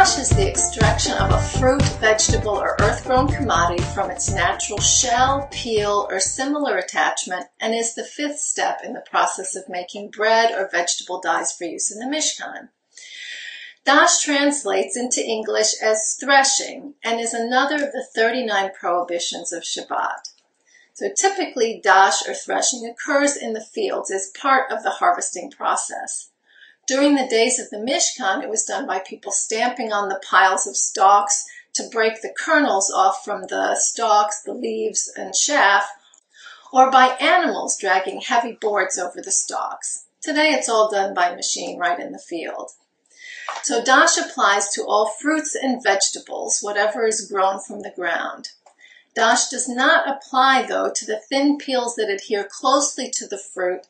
Dash is the extraction of a fruit, vegetable, or earth-grown commodity from its natural shell, peel, or similar attachment, and is the fifth step in the process of making bread or vegetable dyes for use in the Mishkan. Dash translates into English as threshing and is another of the 39 prohibitions of Shabbat. So typically, dash or threshing occurs in the fields as part of the harvesting process. During the days of the Mishkan, it was done by people stamping on the piles of stalks to break the kernels off from the stalks, the leaves, and chaff, or by animals dragging heavy boards over the stalks. Today, it's all done by machine right in the field. So dash applies to all fruits and vegetables, whatever is grown from the ground. Dash does not apply, though, to the thin peels that adhere closely to the fruit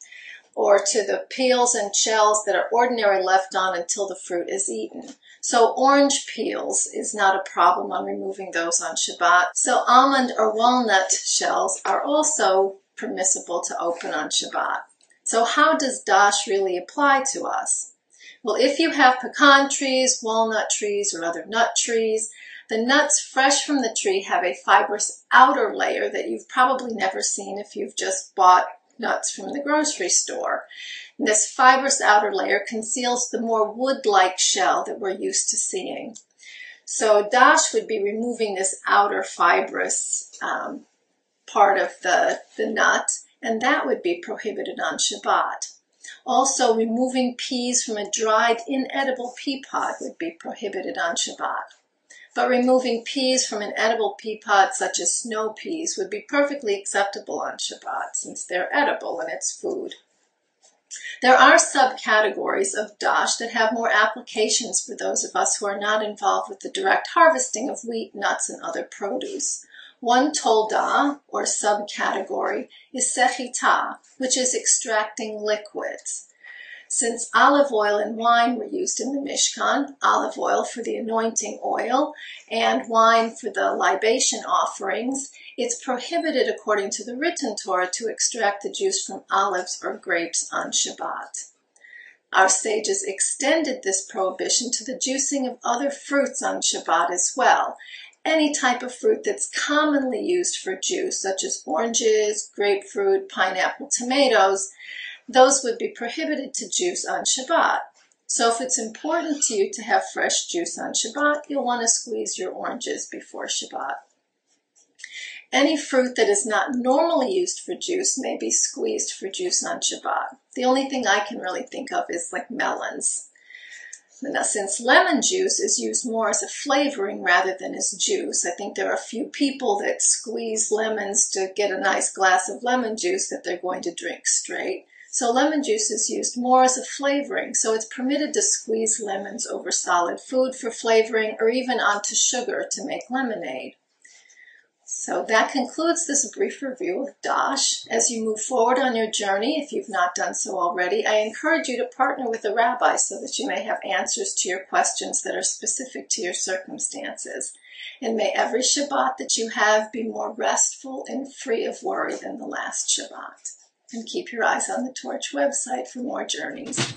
or to the peels and shells that are ordinarily left on until the fruit is eaten. So orange peels is not a problem on removing those on Shabbat. So almond or walnut shells are also permissible to open on Shabbat. So how does dash really apply to us? Well, if you have pecan trees, walnut trees, or other nut trees, the nuts fresh from the tree have a fibrous outer layer that you've probably never seen if you've just bought nuts from the grocery store. And this fibrous outer layer conceals the more wood-like shell that we're used to seeing. So dash would be removing this outer fibrous part of the nut, and that would be prohibited on Shabbat. Also, removing peas from a dried, inedible pea pod would be prohibited on Shabbat. But removing peas from an edible pea pod, such as snow peas, would be perfectly acceptable on Shabbat, since they're edible and it's food. There are subcategories of dash that have more applications for those of us who are not involved with the direct harvesting of wheat, nuts, and other produce. One tolda, or subcategory, is sechita, which is extracting liquids. Since olive oil and wine were used in the Mishkan, olive oil for the anointing oil and wine for the libation offerings, it's prohibited according to the written Torah to extract the juice from olives or grapes on Shabbat. Our sages extended this prohibition to the juicing of other fruits on Shabbat as well. Any type of fruit that's commonly used for juice, such as oranges, grapefruit, pineapple, tomatoes, those would be prohibited to juice on Shabbat. So if it's important to you to have fresh juice on Shabbat, you'll want to squeeze your oranges before Shabbat. Any fruit that is not normally used for juice may be squeezed for juice on Shabbat. The only thing I can really think of is like melons. Now, since lemon juice is used more as a flavoring rather than as juice, I think there are a few people that squeeze lemons to get a nice glass of lemon juice that they're going to drink straight. So lemon juice is used more as a flavoring, so it's permitted to squeeze lemons over solid food for flavoring or even onto sugar to make lemonade. So that concludes this brief review of dash. As you move forward on your journey, if you've not done so already, I encourage you to partner with a rabbi so that you may have answers to your questions that are specific to your circumstances. And may every Shabbat that you have be more restful and free of worry than the last Shabbat. And keep your eyes on the Torch website for more journeys.